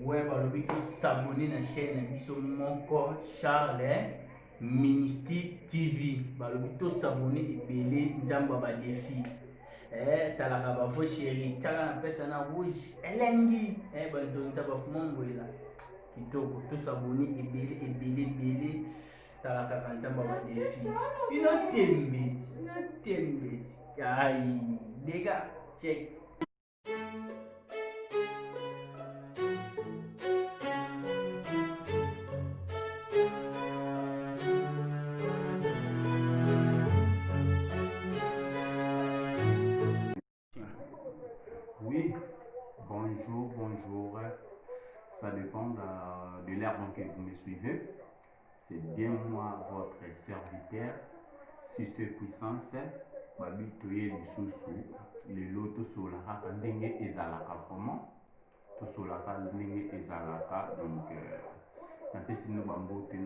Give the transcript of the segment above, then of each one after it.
Ouais, balobi to s'abonner na chaîne biso moko Charles Ministry TV. Balobi to s'abonner ebele nzamba ba défi. Talaka ba fo chéri, tala na pesa na rouge. Elengi, banzonta ba fumongoela. Kitoko to s'abonner ebele talaka ka nzamba ba défi. Ino tembeti. Aïe, les gars, check. Oui, bonjour, bonjour. Ça dépend de l'ère dans laquelle vous me suivez. C'est bien moi, votre serviteur. Si ce puissance, babi toye lisusu, le loto solaka ndenge ezalaka vraiment. To solaka ndenge ezalaka donc napesi no bambote,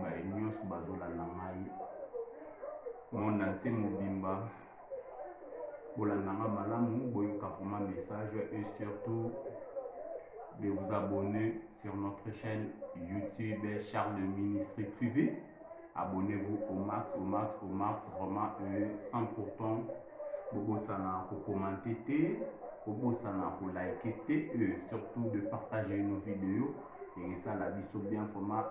ba nyonso bazolanda ngai. Mon entier mobimba. Bolandanga malamu, boyoka vraiment message et surtout de vous abonner sur notre chaîne YouTube Charles Ministry TV. Abonnez-vous au max, vraiment 100%. Bobosana pour commenter, bobosana pour liker et surtout de partager nos vidéos. Et ça la biso bien vraiment,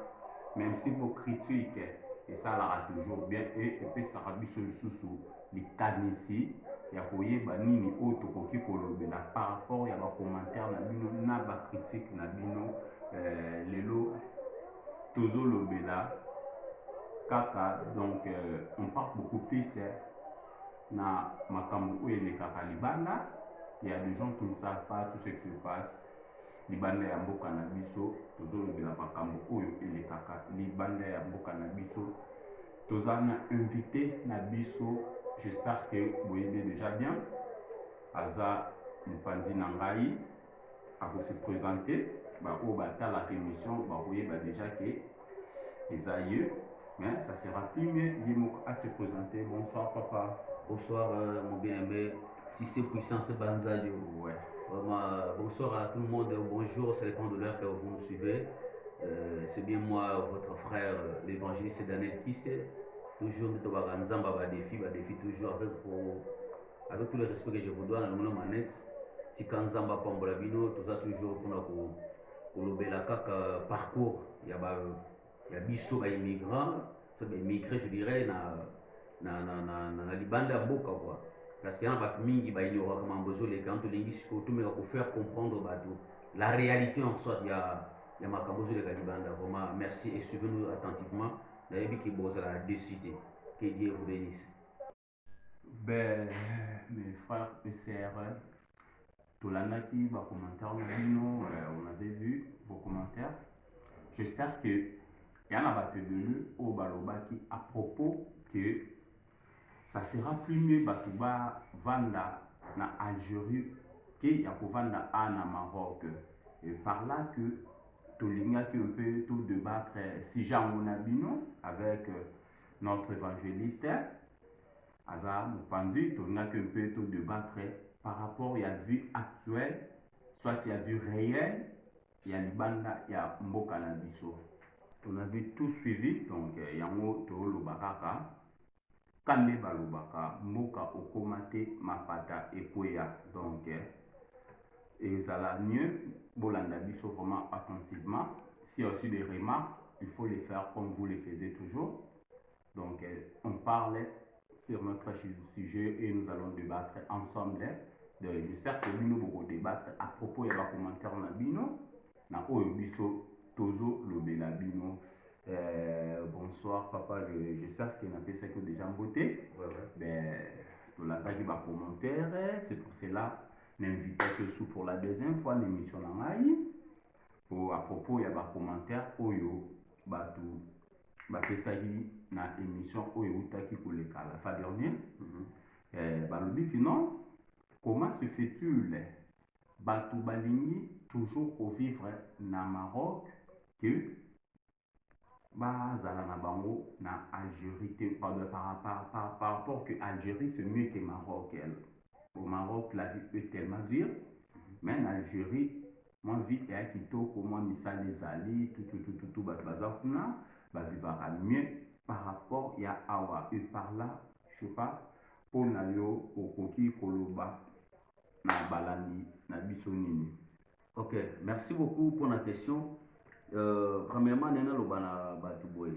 même si vos critiques, et ça la toujours bien et puis ça la biso sous les ici. Ya koyeba nini oyo tokoki kolobela par rapport ya bacommentaire na bino na bacritique na bino lelo tozolobela kaka donc on parle beaucoup plus na makambo oyo elekaka libanda. Il y a des gens qui ne savent pas tout ce qui se passe libanda ya mboka na biso, tozolobela makambo oyo elekaka libanda ya mboka na biso. Tozana invité na biso. J'espère que vous aimez déjà bien. Aza Mpanzi Nangai à vous se présenter. Au bata la émission, vous voyez déjà que les aïeux, mais ça sera plus mieux à se présenter. Bonsoir papa. Bonsoir mon bien-aimé. Si c'est puissant, c'est Banzadio. Ouais. Vraiment, bonsoir à tout le monde. Bonjour, c'est le temps de l'heure que vous nous suivez. C'est bien moi, votre frère, l'évangéliste Daniel Kisse. Toujours de défi toujours avec tout le respect que je vous dois dans le monde manette. Si quand Zamba Pambolabino, tout ça toujours pour le kaka parcours, il y a biso immigrants, immigrés je dirais na libanda mboka quoi. Parce qu'il y a pas mingi ba ignorant comment besoin les quand les surtout mais pour faire comprendre la réalité en soi il y a makambozo les libanda. Vraiment merci et suivez-nous attentivement. D'ailleurs qui bosse la décidé. Que Dieu vous bénisse. Ben, mes frères et sœurs, Tolanaki, vos commentaires, on avait vu vos commentaires. J'espère que il y en a pas de au balobaki à propos que ça sera plus mieux batuba vanda na Algérie que ya vanda na Maroc. Et par là que Tolinga qui un peu tout débattre si Jean Monabino avec notre évangéliste Aza Mpanzi, Tolinga qui un peu tout débattre par rapport à la vie actuelle, soit il y a vie réelle, il y a Libanda, il y a Mboka na biso. On avait tout suivi, donc yango to lobakaka kambe balobaka mboka okomate mapata ekwea. Donc et ça la mieux bolanda biso vraiment attentivement. S'il y a aussi des remarques, il faut les faire comme vous les faisiez toujours. Donc on parle sur notre sujet et nous allons débattre ensemble. J'espère que nous allons débattre à propos de vos commentaires na bino na oyo biso tozo lobela bino. Bonsoir papa, j'espère que n'a pas ça que déjà beauté. Ben pour la page de commentaire, c'est pour cela n'invite que sous pour la deuxième fois l'émission pour à propos il y a des commentaires oyo batu bapesaki na émission oyo utaki koleka la fin dernière. Balobi que non, comment se fait-il batu balingi toujours vivre na Maroc que bazala na bango na Algérie par rapport que Algérie c'est mieux que Maroc. Au Maroc la vie est tellement dure, mais en Algérie moi vie et kitoko moi misala ezali tout baza kuna ba vivra mieux par rapport ya awa et par là je sais pas pour na yo okoki koloba na balandi na biso nini. Ok, merci beaucoup pour la question. Premièrement, nena loba na batu boy.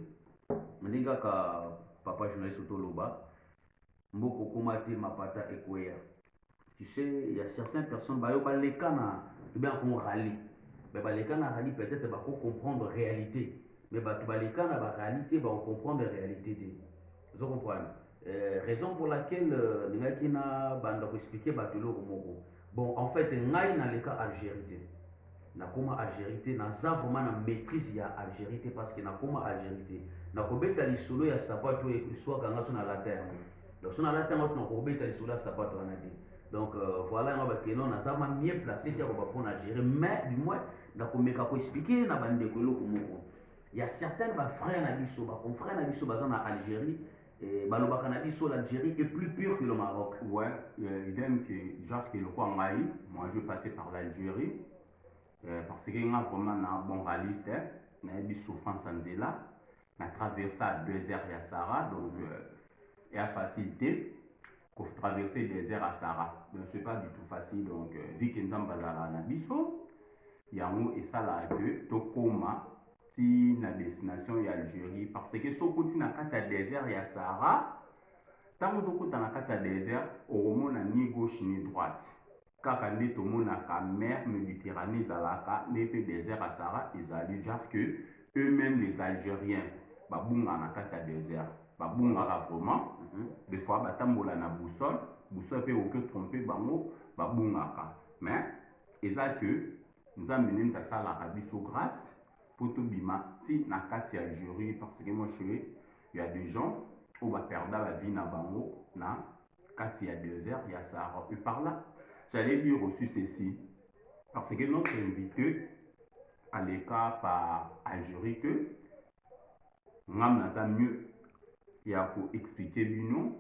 Ndinga ka papa journaliste auto loba. Mboko komate mapata ekoya. Tu sais, il y a certaines personnes ba yo ba lekana, bien qu'on rally. Mais ba lekana rally peut-être ba ko comprendre réalité. Mais ba tu ba lekana ba réalité ba comprendre réalité. Vous comprenez? Raison pour laquelle ningaki na banda ko expliquer ba tu lo moko. Bon, en fait, ngai na leka Algérie. Nakoma Algérie, naza vraiment na maîtrise ya Algérie parce que nakoma Algérie. Nakobeta lisolo ya sapato e soit kanga so na latin. Donc so na latin on nakobeta lisolo ya sapato na dit. Donc voilà on va que non naza ma mieux placé ya ko pour Algérie, mais du moins nakomeka ko expliquer na bande ko loko moko. Il y a certains ba frères na biso, ba confrères na biso baza na Algérie. Balobaka na biso l'Algérie est plus pure que le Maroc. Ouais, idem que genre que le roi Ngaï, moi je passais par l'Algérie parce que j'ai vraiment un bon réaliste, n'a eu souffrance en zéla, n'a traversé à 2 heures à Sahara, donc il y a facilité pour traverser 2 heures à Sahara. Donc c'est pas du tout facile, donc vu que nous avons bazala na biso, il y a un et ça là que tokoma ti na destination ya Algérie parce que soko ti na kati ya désert ya Sahara tant que soko ta na kati ya désert omona ni gauche ni droite kaka nde tomonaka mer Méditerranée ezalaka nde pe désert ya Sahara ezali genre que eux-mêmes les Algériens babunga na kati ya désert babungaka vraiment des fois batambola na boussole pe oke tromper bango babungaka mais eza que nzambe nini tasalaka biso grâce pour tout bima ti na kati ya Algérie parce que moi je il y a des gens où va perdre la vie na bango na kati ya désert ya Sahara et par là j'allais dire aussi ceci parce que notre invité à l'écart par Algérie que ngam naza mieux ya pour expliquer bino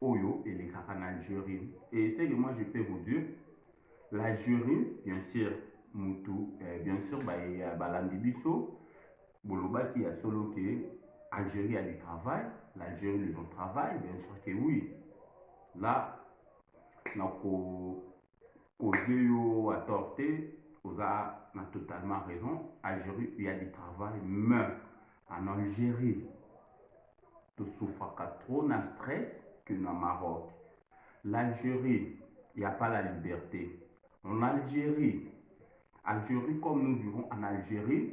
oyo et les en Algérie et c'est que moi je peux vous dire l'Algérie bien sûr Moutou, bien sûr, balandi biso, bolobaki ya solo que Algérie a du travail, l'Algérie les gens travaillent, bien sûr que oui. Là, nako yo a torté, oza na totalement raison. Algérie il y a du travail, mais en Algérie, tu souffres trop de stress que dans Maroc. L'Algérie, il n'y a pas la liberté. En Algérie, comme nous vivons en Algérie,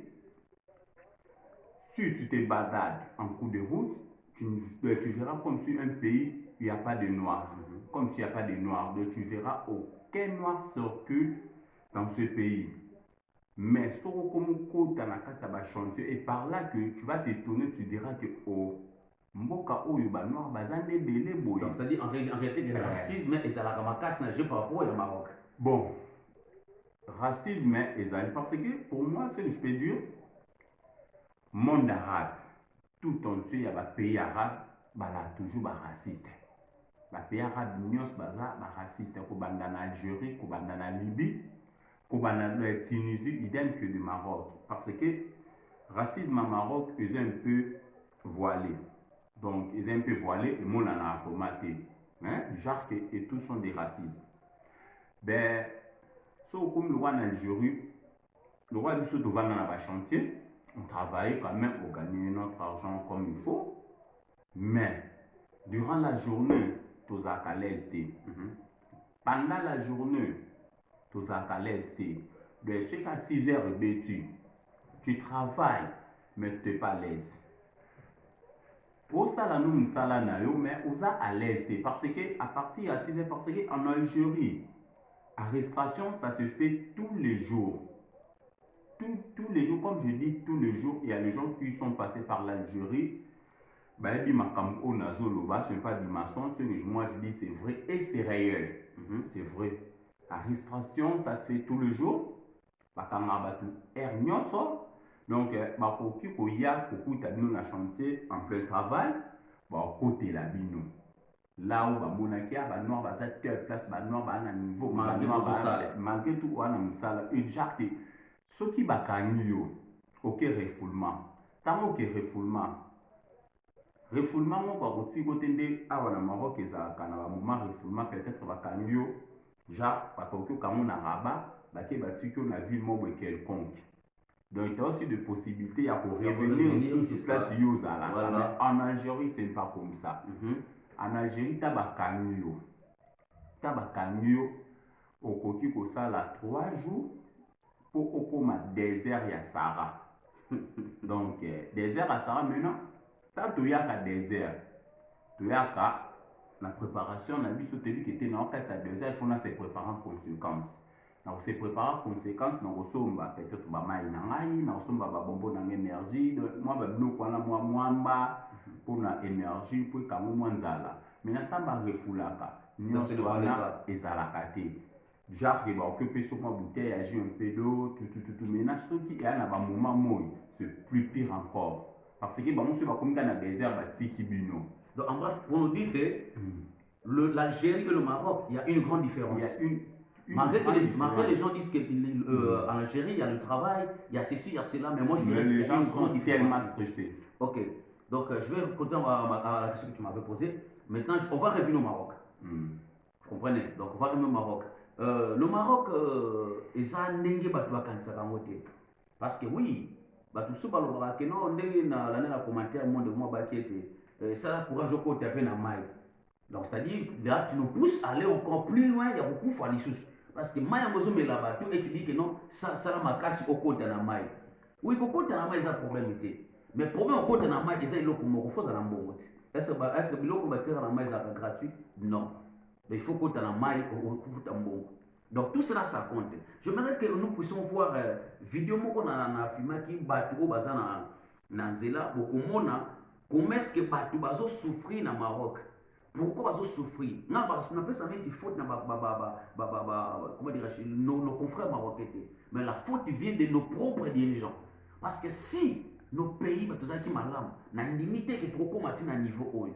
si tu te badades en cours de route, tu verras comme si un pays, il n'y a pas de noirs. Comme s'il n'y a pas de noirs. Donc tu verras aucun noir circule dans ce pays. Mais sur le chantier, et par là que tu vas t'étonner, tu diras que mboka oyo ba noir bazande belé boy. Donc c'est-à-dire en réalité le racisme et ça la ramacasse n'a par rapport au Maroc. Bon. Racisme parce que pour moi ce que je peux dire monde arabe tout entier il y a des pays arabes bala toujours ba raciste ba pays arabes nyos baza ba raciste ko banda na Algérie ko banda na Libye ko banda na Tunisie idem que du Maroc parce que racisme au Maroc est un peu voilé donc ils sont un peu voilé et mon en a formaté hein genre et tous sont des racistes ben so, comme le roi en Algérie, le roi du Sud va dans la chantier, on travaille quand même pour gagner notre argent comme il faut. Mais durant la journée, tu as à l'aise. Pendant la journée, tu as à l'aise. De ce qu'à 6 heures d'études, tu travailles, mais tu n'es pas à l'aise. Pour ça, nous sommes mais on est à l'aise. Parce qu'à partir de 6 heures, parce qu'en Algérie, arrestation, ça se fait tous les jours. Tous les jours, comme je dis, tous les jours, il y a les gens qui sont passés par l'Algérie. Ce n'est pas du maçon, moi je dis c'est vrai et c'est réel. C'est vrai. Arrestation, ça se fait tous les jours. Donc, il y a beaucoup de chantier en plein travail. Côté la bino. là où bamonaki ba noir baza telle place ba noir ba na niveau ba Malgré noir tout ça. malgré tout wana musala et jacques soki bakangi yo OK refoulement tango ke refoulement moko akoti kote nde awa na Maroc ezalaka na bamoma refoulement peut-être bakangi yo ja bakoki okango na Rabat bake batiki yo na ville moko quelconque. Donc il y a aussi des possibilités à revenir sur place yozala. Mais en Algérie c'est pas comme ça. En Algérie tabakangi yo okoki kosala 3 jours pour okoma désert ya Sahara. Donc désert à Sahara maintenant tant toyaka désert toyaka la préparation na biso tebi qui était na okata désert il faut na se préparer en conséquence. Na se préparer en conséquence na kosomba peut-être ba mai na ngai na kosomba ba bombo na énergie moi ba biloko wana moi mwamba pour na énergie pour kango mwanzala. Maintenant tamba refulaka nyonso wana ezalaka te. Genre il va occuper sur ma bouteille à un peu d'eau tout maintenant ce qui est à un moment moi c'est plus pire encore parce que bon on va comme dans le désert batiki bino. Donc en bref on nous dit que l'Algérie et le Maroc il y a une grande différence. Il y a une malgré les gens disent qu'en Algérie il y a le travail, il y a ceci, il y a cela, mais moi je dirais les gens sont tellement stressés. Ok, donc je vais répondre à la question que tu m'avais posée. Maintenant on va revenir au Maroc. Vous comprenez? Donc on va revenir au Maroc. Le Maroc ils ont ndenge batu bakanisaka ngo te parce que oui batu so balobaka ke non ndenge na l'année la commentaire monde moi bakete ça la courage ko taper na mai. Donc c'est-à-dire là tu nous pousses à aller encore plus loin, il y a beaucoup fali sous parce que mai ngozo me la batu et tu dis que non ça la makasi au côté na mai. Oui ko côté na mai ça problème té mais problème au côté na mai ils ont eloko moko faut za na mbongo. Est-ce que biloko batira na mai ça gratuit? Non. Mais il faut qu'on ait la maille au tambon. Donc tout cela ça compte. J'aimerais que nous puissions voir vidéo qu'on a filmé qui batu au bazar na nzela beaucoup mona comment est-ce que batu bazo souffrir na Maroc. Pourquoi bazo souffrir? Non parce qu'on appelle ça mettre faute na comment dire nos confrères marocains. Mais la faute vient de nos propres dirigeants. Parce que si nos pays batu qui malam na limité que trop comme à niveau haut.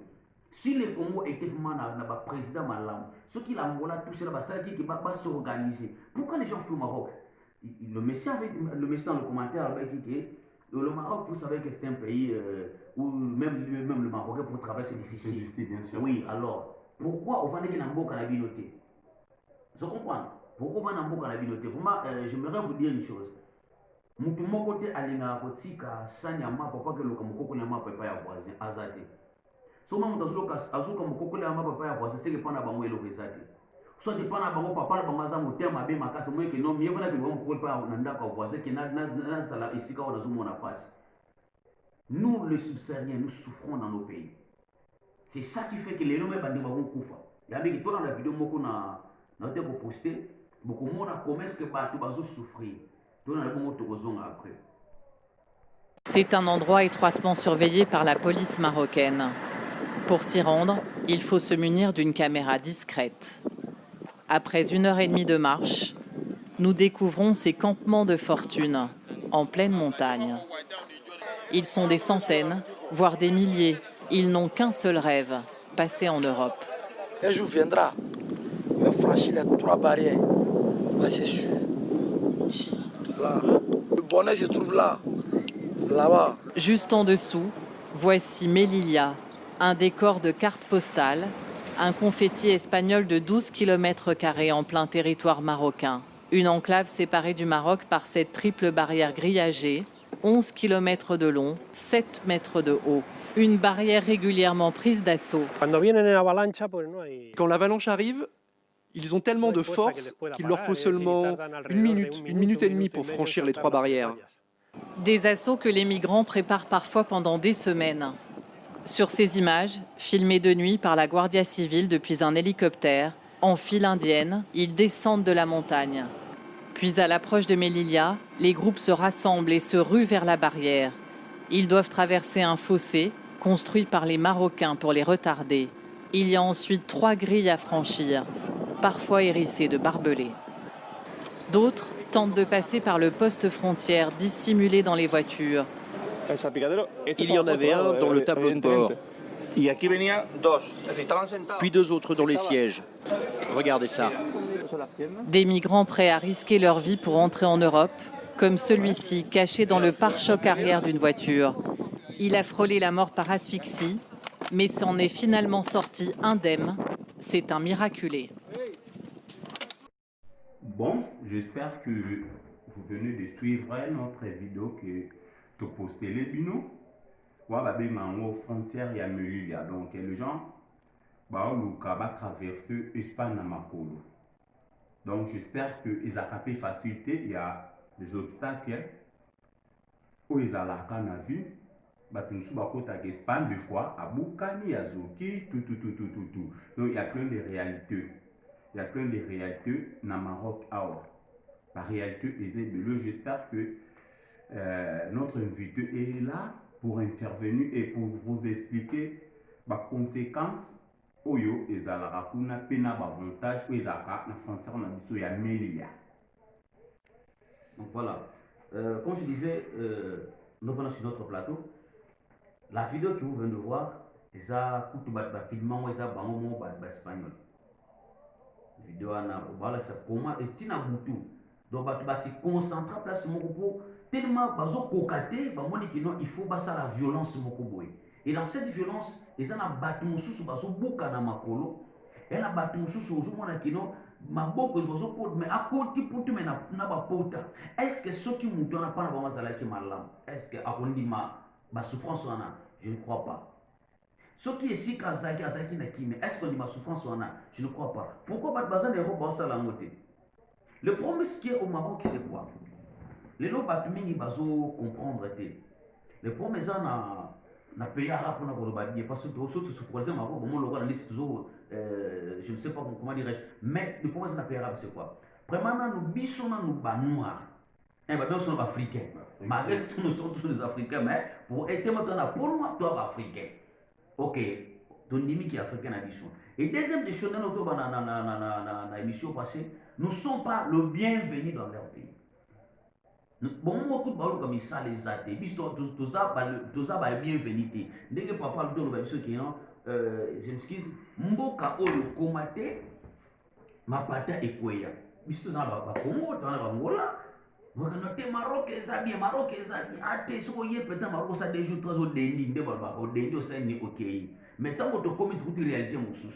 Si le Congo était vraiment un président malam, ce qui l'a tout cela, ça dit qu'il va s'organiser. Pourquoi les gens fuient au Maroc? Le monsieur dans le commentaire avait dit que le Maroc, vous savez que c'est un pays où même le Marocain pour travailler c'est difficile. C'est difficile, bien sûr. Oui, alors pourquoi on va aller dans le canabinoté? Je comprends. Pourquoi on va dans le canabinoté? Vraiment, j'aimerais vous dire une chose. Mutu moko te alinga kotika sanyama papa ke loka mukoko na papa ya voisin azate. So maman dans le cas azuka mukoko na papa ya voisin c'est que pana bango eloko ezate. Soit dépend na bango papa na bango za motema be makasa moi que non mieux voilà que bango ko pa na ndaka voisin que na sala isika on azumo na passe. Nous les subsahariens nous souffrons dans nos pays. C'est ça qui fait que les noms bandi bango kufa. Ya bi to dans la vidéo moko na te ko poster beaucoup mona comment est-ce que batu bazo souffrir. C'est un endroit étroitement surveillé par la police marocaine. Pour s'y rendre, il faut se munir d'une caméra discrète. Après 1h30 de marche, nous découvrons ces campements de fortune en pleine montagne. Ils sont des centaines, voire des milliers. Ils n'ont qu'un seul rêve, passer en Europe. Un jour viendra, on va franchir les 3 barrières, c'est sûr. Ici, là. Le bonheur se trouve là, là-bas. Juste en dessous, voici Melilla, un décor de carte postale, un confetti espagnol de 12 km² en plein territoire marocain. Une enclave séparée du Maroc par cette triple barrière grillagée, 11 km de long, 7 mètres de haut. Une barrière régulièrement prise d'assaut. Quand l'avalanche arrive, ils ont tellement de force qu'il leur faut seulement 1 minute, 1 minute et demie pour franchir les 3 barrières. Des assauts que les migrants préparent parfois pendant des semaines. Sur ces images, filmées de nuit par la Guardia Civile depuis un hélicoptère, en file indienne, ils descendent de la montagne. Puis à l'approche de Melilla, les groupes se rassemblent et se ruent vers la barrière. Ils doivent traverser un fossé construit par les Marocains pour les retarder. Il y a ensuite 3 grilles à franchir, parfois hérissées de barbelés. D'autres tentent de passer par le poste frontière dissimulé dans les voitures. Il y en avait un dans le tableau de bord. Y aquí venían dos. Es decir, estaban sentados. Puis 2 autres dans les sièges. Regardez ça. Des migrants prêts à risquer leur vie pour entrer en Europe, comme celui-ci, caché dans le pare-choc arrière d'une voiture. Il a frôlé la mort par asphyxie, mais s'en est finalement sorti indemne. C'est un miraculé. Bon, j'espère que vous venez de suivre notre vidéo que tu posté les binos. Ouais, bah, aux frontières, il y a Melilla. Donc, les gens, bah, va traverser l'Espagne à Makolo. Donc, j'espère qu'ils ont capé facilité. Il y a des obstacles où ils ont la canne à vue. Bah, tu nous souviens qu'à Espagne, des fois, à Boukani, à Zoki, tout. Donc, il y a plein de réalités. Il y a plein de réalités dans le Maroc. La réalité est j'espère que notre invité est là pour intervenir et pour vous expliquer les conséquences oyo ezalaka kuna pe na avantage oyo ezalaka na frontière na biso ya Melilla. Donc voilà, comme je disais, nous venons sur notre plateau. La vidéo que vous venez de voir, c'est un filmant espagnol. La vidéo voilà, c'est comment est-ce que donc bah se concentrer place mon propos tellement bazo kokaté bah moni que non il faut basa la violence moko boy. Et dans cette violence ils en a battu mususu bazo boka na makolo et na battu mususu ozo mona que non maboko bazo pot mais à côté pour tout mais na ba pota. Est-ce que ceux qui mutu na pas na ba mazala ki malam est-ce que akondima ba souffrance wana je ne crois pas. Ce qui est si kazaki na ki mais est-ce qu'on dit ma souffrance wana je ne crois pas. Pourquoi ba bazan de roba ça la moté. Le problème qui est au Maroc, c'est quoi? Les gens ne comprendre. Le problème c'est na pays arabe pour nous parce que surtout sur le Maroc, je ne sais pas comment dirais-je, mais le problème c'est na pays arabe c'est quoi? Premièrement, nous bisons nous bas noirs. Nous sommes africains. Malgré tout, nous sommes tous les Africains, mais pour être maintenant pour nous, toi africain. Ok, ton demi qui est africain à bichon. Et deuxième des choses, dans l'émission passée, nous ne sommes pas le bienvenu dans leur pays. Bon, beaucoup de balles comme ça, les athées, tout ça, c'est bienvenu. Dès que papa le dit, je m'excuse, Mboka o le komate, ma pata et quoi. Bisto ça va Congo, dans la Angola. Te Maroc est bien, Maroc est bien. Ate, ce qu'on y est peut-être Maroc ça des jours trois au déni, de balba, au déni au sein ni ok. Mais tant que tu commis toute réalité moussous.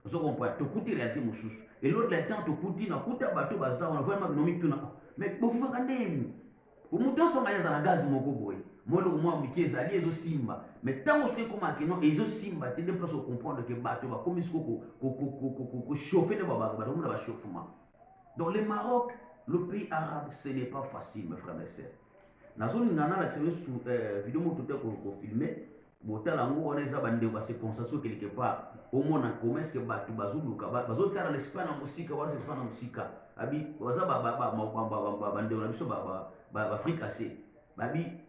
Vous comprenez, tu coûtes réalité moussous. Et l'autre temps tu coûtes na coûte bateau bazar, on a vraiment économique tout na. Mais pour vous faire des pour monter sur la gaz moko boy. Moi le moi mi kezali ezo simba. Mais tant que comment que non ezo simba, tu ne peux pas comprendre que bateau va comme ko chauffer le baba, on va chauffement. Dans le Maroc, le pays arabe, ce n'est pas facile, mes frères et sœurs. Dans une vidéo qu'on filmé, on a se concentrer quelque part. Au moins, comment est-ce que tu vas dans l'Espagne en musique, l'Espagne en musique.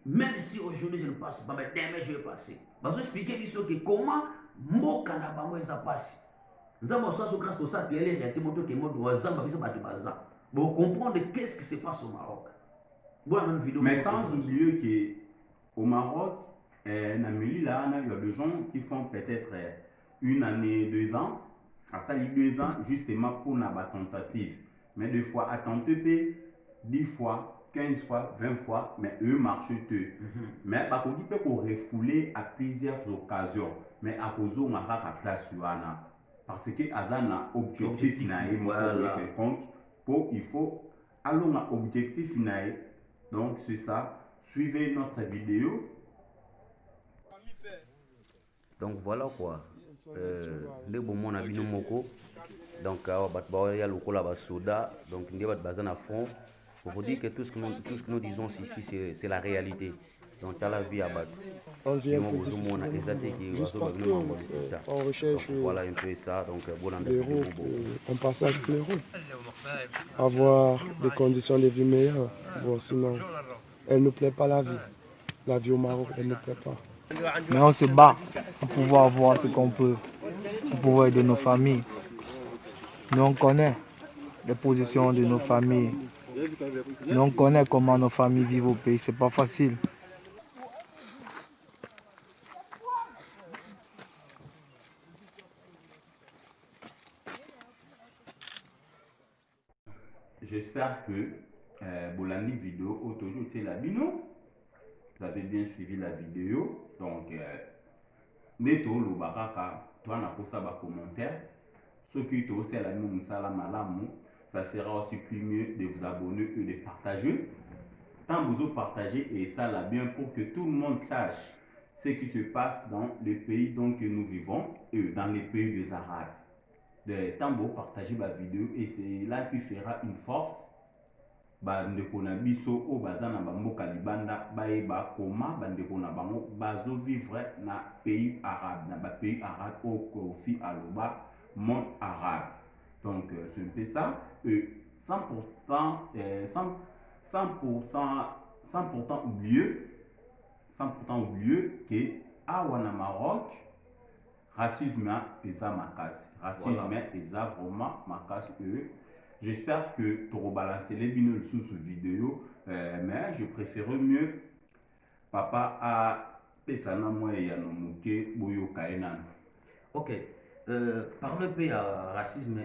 Même si aujourd'hui je ne passe pas, mais demain je vais passer. Je vais expliquer comment Mboka na bango eza passe. Nous avons grâce à ça, il y a des réalités qui sont pour comprendre qu'est-ce qui se passe au Maroc. Mais sans oublier qu'au Maroc, dans Melilla, il y a des gens qui font peut-être 1 année, 2 ans, à ça 2 ans, justement pour la tentative. Mais 2 fois, à tenter 10 fois, 15 fois, 20 fois, mais eux marchent eux. Mais par contre, ils peuvent refouler à plusieurs occasions. Mais à cause de la place, parce que Azana objectif quelconque. Il faut aller à objectif final. Donc c'est ça. Suivez notre vidéo. Donc voilà quoi. Les bons mon abino moko. Donc il y a le cola soda. Donc il y a bazan à fond. Pour vous dire que tout ce que nous disons ici c'est la réalité. Donc tu as la vie à battre. On vient plus difficilement. Juste parce qu'on recherche voilà un peu ça. Donc l'euro, un passage pour l'euro. Avoir des conditions de vie meilleures. Bon, sinon, elle ne plaît pas la vie. La vie au Maroc, elle ne plaît pas. Mais on se bat pour pouvoir avoir ce qu'on peut, pour pouvoir aider nos familles. Nous on connaît les positions de nos familles. Nous on connaît comment nos familles vivent au pays. C'est pas facile. j'espère que Bolandi vidéo aujourd'hui c'est la bino. Vous avez bien suivi la vidéo. Donc, Neto le baraka, toi n'a pas ça bas commentaire. Ceux qui ont aussi la même salam, ça sera aussi plus mieux de vous abonner et de partager. Tant vous partagez et ça là bien pour que tout le monde sache ce qui se passe dans les pays dont que nous vivons et dans les pays des Arabes. Tant vous partagez ma vidéo et c'est là qui fera une force. Bandeko na biso o bazana bamboka libanda baeba koma bandeko na bango bazo vivre na pays arabe na ba pays arabe au Kofi aloba monde arabe. Donc c'est un peu ça. 100% oublieux que awana Maroc racisme eza makasi. Racisme eza vraiment makasi. J'espère que tu rebalances les bino sous vidéo, mais je préférerais mieux papa à pesana moi et yanomuke boyo kaenan. Ok, parle un peu de racisme.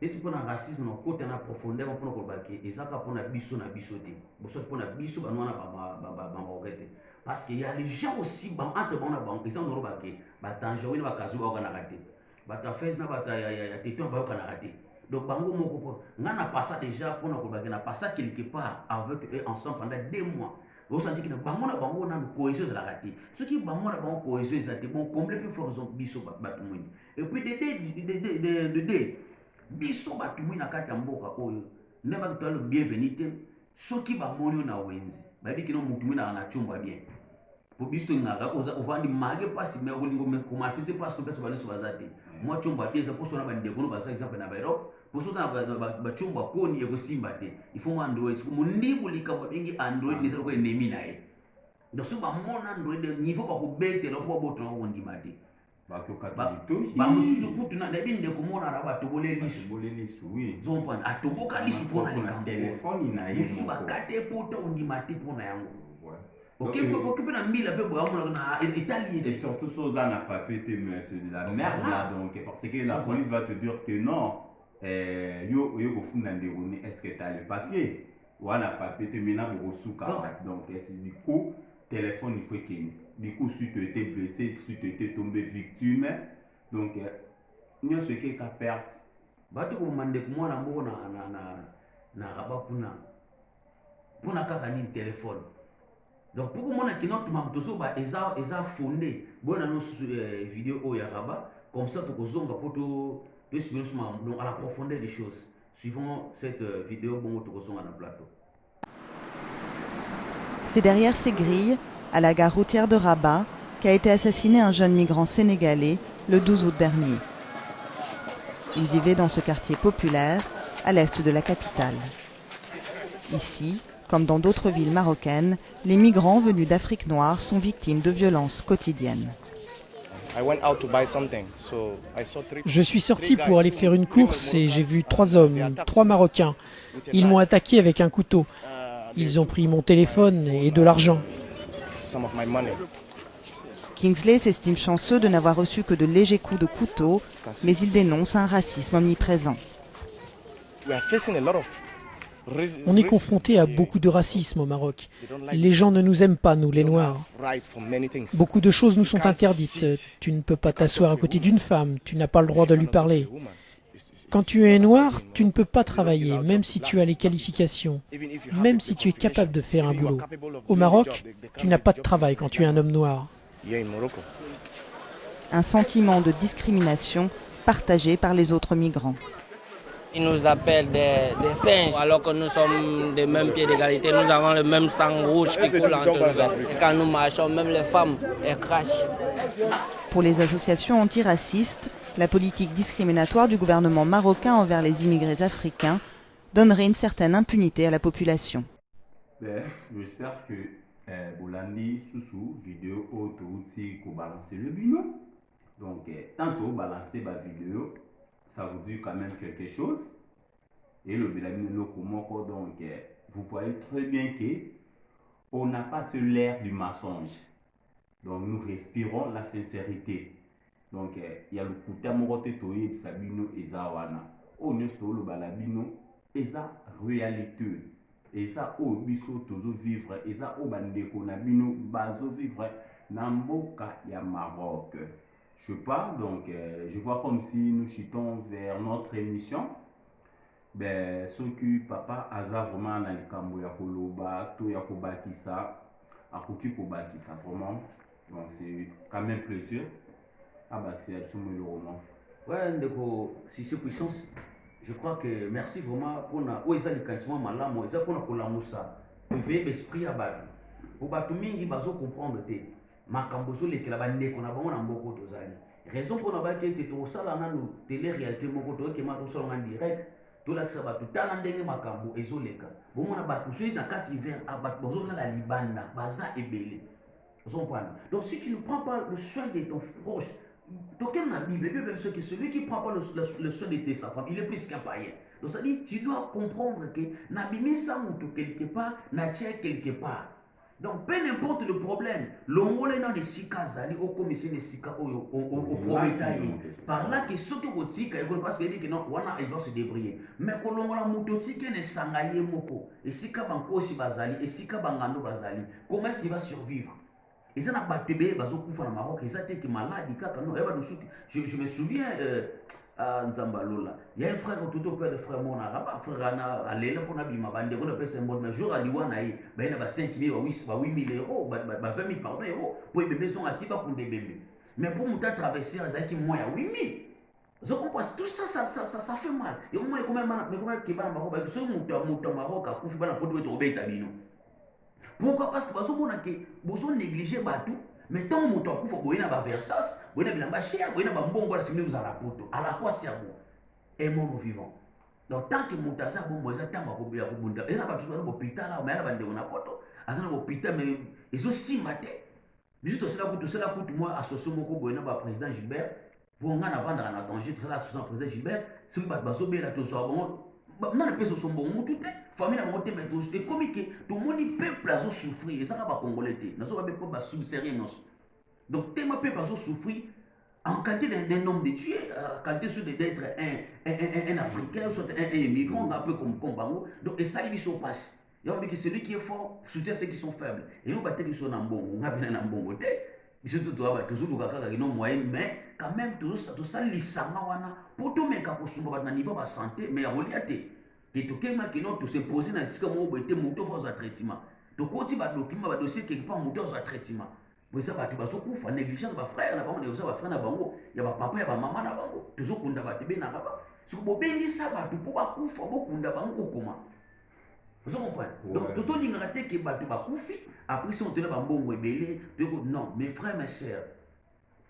Et tu prends un racisme dans côté en profondeur, on prend le baquet. Et ça pour na biso na bisoté. Bosso pour na biso ba noana ba regretter. Parce qu'il y a les gens aussi entre bon na bon, ils sont dans le baquet. Ba danger ba kazu ba na raté. Ba ta fesse na ba ta ya téton ba na raté. Donc bango moko on a passé déjà pour na na passé quelque part avec eux ensemble pendant 2 mois. Vous sentez que bango na cohésion de la raté. Ce qui bango na bango cohésion ça te bon complètement fort biso ba tout monde. Et puis de biso batu mwina kati ya mboka oyo ndemba tutalo bienvenue te soki bamoni na wenzi babi kino mutu mwina na chumba bien po biso ngaka oza ovandi mage pasi me olingo me kuma fise pas to pesa baniso bazate moi chumba te za poso na bande kono basa exemple na Europe poso na ba chumba koni ego simba te il faut Android ko mundibu likambo bingi Android ni ko enemi na e donc so ba mona Android niveau ko betela ko boto na wondima te bamususu kutu na debi ndeko mona na batobole lisu oui zompa atoboka lisu pona likambo telefoni na ye mususu bakate poto ondima te pona yango ok na mbila pe boya na Italie et surtout ça dans la papier mais c'est de la merde là donc parce que la police va te dire que non yo ko funda ndeko est-ce que tu as le papier wana papier te mena ko suka donc c'est du coup téléphone il faut qu'il du coup si tu étais blessé si tu étais tombé victime donc nous ce qui est perte batu ko mande ko mwana mboko na raba kuna kaka ni téléphone donc pour mona kinoto mamtoso ba eza fondé bona no vidéo o ya raba comme ça to kozonga poto donc à la profondeur des choses suivant cette vidéo bon to kozonga na plateau. C'est derrière ces grilles, à la gare routière de Rabat, qu'a été assassiné un jeune migrant sénégalais le 12 août dernier. Il vivait dans ce quartier populaire, à l'est de la capitale. Ici, comme dans d'autres villes marocaines, les migrants venus d'Afrique noire sont victimes de violences quotidiennes. Je suis sorti pour aller faire une course et j'ai vu 3 hommes, 3 Marocains. Ils m'ont attaqué avec un couteau. Ils ont pris mon téléphone et de l'argent. Kingsley s'estime chanceux de n'avoir reçu que de légers coups de couteau, mais il dénonce un racisme omniprésent. On est confronté à beaucoup de racisme au Maroc. Les gens ne nous aiment pas, nous les Noirs. Beaucoup de choses nous sont interdites. Tu ne peux pas t'asseoir à côté d'une femme, tu n'as pas le droit de lui parler. Quand tu es noir, tu ne peux pas travailler, même si tu as les qualifications, même si tu es capable de faire un boulot. Au Maroc, tu n'as pas de travail quand tu es un homme noir. Un sentiment de discrimination partagé par les autres migrants. Ils nous appellent des singes, alors que nous sommes des mêmes pieds d'égalité. Nous avons le même sang rouge qui coule entre nous. Et quand nous marchons, même les femmes, elles crachent. Pour les associations antiracistes, la politique discriminatoire du gouvernement marocain envers les immigrés africains donnerait une certaine impunité à la population. J'espère que Bolandi sous vidéo autouti pour balancer le bino. Donc tantôt balancer ma vidéo, ça vous dit quand même quelque chose. Et le Belamino Komoko, donc vous voyez très bien que on n'a pas ce l'air du mensonge. Donc nous respirons la sincérité. Donc il y a le côté amoroté toye sabino ezawana. On est sur le balabino eza réalité eza oyo biso tozovivre eza oyo bandeko na bino bazovivre na mboka ya Maroc. Je parle donc, je vois comme si nous chutons vers notre émission. Ben, ce que papa aza vraiment na likambo ya koloba to ya kobakisa akoki kobakisa vraiment. Donc c'est quand même plaisir abakisa ya biso le roman. Ouais, ndeko Cissé Puissance, je crois que merci vraiment pour na oza likanisima malamu eza pour na kolamusa éveiller l'esprit ya bato. Po bato mingi bazo comprendre te. Makambo zo lekela bandeko na bango na mboko tozali. Raison pour na ba ke te to sala na no télé réalité moko to ke ma to sala en direct. To la kisa bato tala ndenge makambo ezoleka. Bomona bato so na kati hiver abat bozo na la libanda baza ebele. Vous comprenez? Donc si tu ne prends pas le soin de ton proche, donc la Bible dit que celui qui ne prend pas le soin de sa femme, il est plus qu'un païen. Donc c'est-à-dire tu dois comprendre que n'abîmer ça quelque part, n'attire quelque part. Donc peu importe le problème, l'ongole dans les sika zali au commissaire des sika au prométaillé. Par là que ce que vous dites, parce qu'il dit que non, il va se débrouiller. Mais que l'ongola mutotike ne sangaye moko, et sika bankosi bazali, et sika bangando bazali, comment est-ce qu'il va survivre? Et ça n'a pas de bébé, au Maroc, et ça été malade, je me souviens à Nzambalola, il y a un frère tout au père de frère mon arabe, frère Anna, à l'élan pour Nabima, on appelle ça un bon, mais jour à Liwanaï, il y a 5 000, 8 000 euros, 20 000 pardon, euros, pour une maison à qui va pour des bébés. Mais pour nous traverser, il y a moins à 8 000. Je comprends, tout ça, ça fait mal. Et au moins, comment il y a un Maroc, ce Maroc a couvert la peau de Robert Tabino. Pourquoi? Parce que vous avez négligé Batou, mais tant que vous avez fait un versas, vous avez fait un cher, vous avez fait un bon bois, vous avez fait un poto. À la quoi sert vous? Aimons-nous vivants. Donc tant que vous avez fait un bon bois, vous avez fait un bon bois, vous avez fait un hôpital, vous avez fait un poto. Vous avez fait un hôpital, mais ils ont si maté. Mais juste cela coûte moi, associé au président Gilbert, pour en vendre un danger, très là, le président Gilbert, si vous avez fait un poto, non, les personnes sont bonnes, tout est famille à monter, mais tout est comme que tout le monde peuple a souffrir, et ça n'a pas congolais, nous sommes pas subservés. Donc, tellement peuple a souffrir en qualité d'un homme de Dieu, en qualité d'être un Africain, soit un immigrant, un peu comme Bango. Donc, et ça, ils sont passés. Il y a que celui qui est fort soutient ceux qui sont faibles. Et nous, qui sont en bon, on a bien en bon côté. Surtout, toujours moyen, mais quand même, tout ça, les sangawana, pour tout le monde qui a niveau de santé, mais il y a relié. Et tout le monde qui a se poser dans ce que moi, j'ai monté dans un traitement. Donc, quand il y a des documents, dossier quelque part monté dans un traitement. Mais ça va être beaucoup de négligence, de frère, il y a frère, il y a papa, il y a maman, toujours qu'on a été bien. Si vous avez ça, vous pouvez beaucoup de comment. Vous comprenez? Donc, tout le monde a été koufi. Après, si on te dit que non, mes frères, mes sœurs,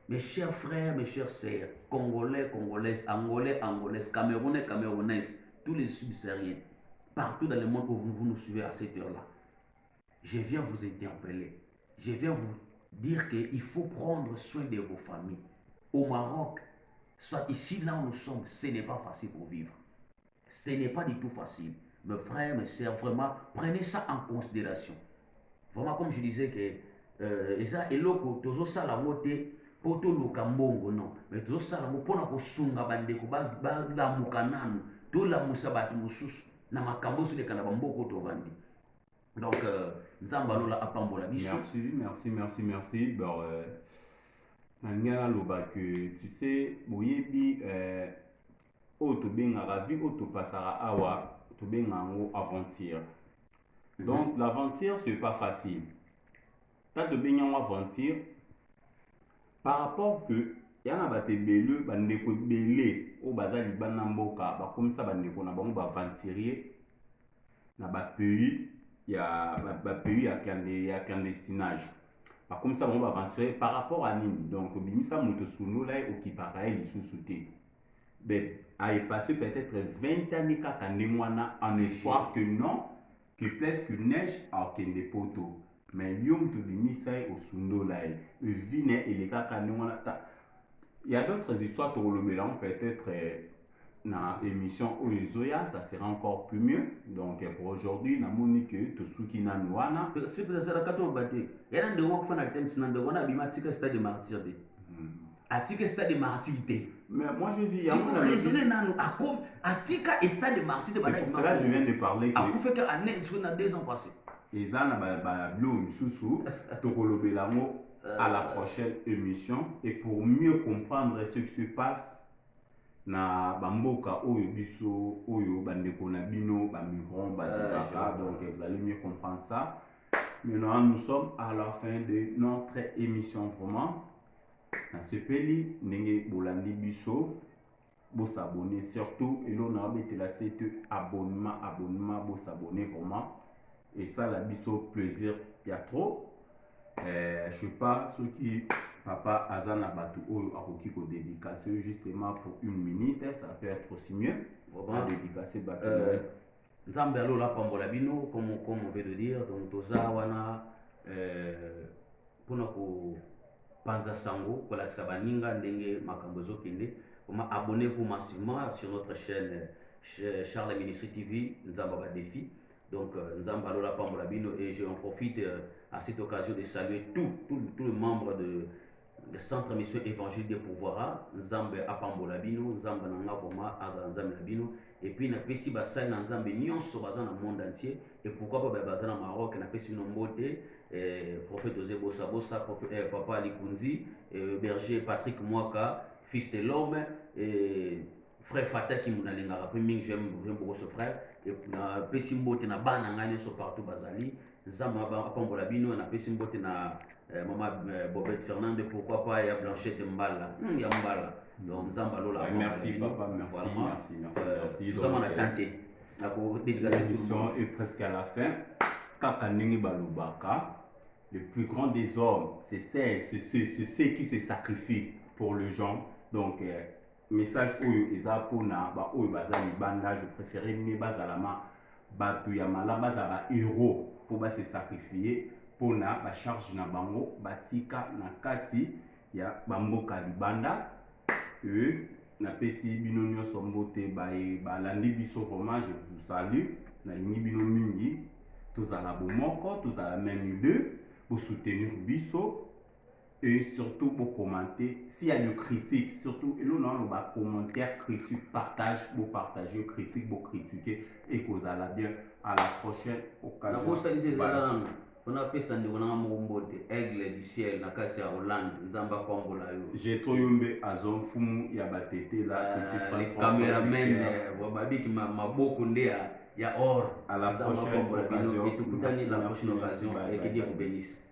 mes chers frères, mes chères sœurs, Congolais, Congolaises, Angolais, Angolaises, Camerounais, Camerounaises, tous les subsahariens, partout dans le monde où vous nous suivez à cette heure-là, je viens vous interpeller. Je viens vous dire qu'il faut prendre soin de vos familles. Au Maroc, soit ici, là où nous sommes, ce n'est pas facile pour vivre. Ce n'est pas du tout facile. Mes frères, mes sœurs, vraiment, prenez ça en considération. Vraiment, comme je disais, que ça est là pour tout ça, la moté, pour tout le Cambongo, non. Mais tout ça, pour la sunga bandeko, la mukananu, tout la musabati musus, na makambo sur les canabamboko to vandi. Donc, Nzambalo la apambola biso. Merci. Bon, nanga loba que tu sais, boyebi, auto bengara vie, auto passara awa. Aventure. Donc l'aventure c'est pas facile. T'as de bien en aventure par rapport que y en a batté belé, bandeko belé au bazali banamboka, ba comme ça bandeko na bango ba aventurier na ba pays ya ba pays ya clandestinage. Ba comme ça bango ba aventurier par rapport à nini. Donc bimisa moto sunu là au qui pareil li sous-souté. Ben, a passé peut-être 20 années en espoir que non, qu'il pleuve, qu'il neige, alors qu'il n'est pas tout. Mais l'homme de l'immissaire au sundo là, il vient et les cas il y a d'autres histoires pour le mélange, peut-être dans l'émission Oezoya, ça sera encore plus mieux. Donc pour aujourd'hui, na monique to sukina nuana. C'est pour ça que tu battu. Il y a des gens qui font la thème sinon de wana bimatika stade de martyr. Atika stade de martyr. Mais moi je vis. Si vous raisonnez, Atika et Stade de Marseille, c'est pour cela que je viens de parler. À vous fait qu'on a 2 ans passés. Et ça, à la prochaine émission. Et pour mieux comprendre ce qui se passe, na bamboka oyo biso oyo bandeko na bino ba migrants donc vous allez mieux comprendre ça. Maintenant nous sommes à la fin de notre émission vraiment. Na sepeli ndenge bolandi biso bo s'abonner surtout et l'on a betela c'est abonnement bo s'abonner vraiment et ça la biso plaisir il y a trop. Je sais pas ceux qui Papa Azana Batu Akoki ko dédicacer justement pour 1 minute, ça peut être aussi mieux. Vraiment dédicacer Batu. Nzambe alola pambola bino comme on veut le dire donc toza wana pona ko panza sango ko la sabaninga ndenge makambo zokende. Abonnez-vous massivement sur notre chaîne Charles Ministry TV Nzamba ba défi. Donc, Nzamba Lola Pambola Bino, et je en profite à cette occasion de saluer tous les membres de Centre Mission Évangile de Pouvoira, Nzamba Apambola Bino, Nzamba Nangavoma, Azan Nzamba Bino, et puis Napesi Basai Nzamba Nyonso Bazan dans le monde entier, et pourquoi pas Bazan au Maroc, Napesi Nombote, prophète Osé Bossa Bossa, Papa Ali Kunzi, berger Patrick Mwaka, fils de l'homme, et frère Fatah qui m'a dit que j'aime beaucoup ce frère. Et na pesimbote na bana ngane so partout bazali nzamba apambola bino na pesimbote na maman Bobette Fernande pourquoi pas ya Blanchette Mbala ya Mbala donc nzamba lola merci papa merci nous avons tenté l'émission est presque à la fin kaka ndenge balobaka le plus grand des hommes c'est ceux qui se sacrifient pour les gens donc message oyo eza pona ba oyo bazali banda je préférais mieux bazalama batu ya mala bazala héros pour ba se sacrifier pona ba charge na bango batika na kati ya bamboka libanda na pesi bino nyonso mbote ba landi biso vraiment je vous salue na lingi bino mingi tozala bomoko tozala même deux pour soutenir biso. Et surtout pour commenter, s'il y a des critiques, surtout, et là, on va commentaire, critique, partage, pour partager, critique, pour critiquer, et que vous allez bien à la prochaine occasion. On a appelé ça aigle du ciel, na kati ya Hollande, Nzamba Pambola yo. J'ai trop yombe azon fumu ya batete là, les caméramens, wababi qui m'a beaucoup ndé ya or. À la prochaine occasion. Et tout la prochaine occasion, et que Dieu vous bénisse.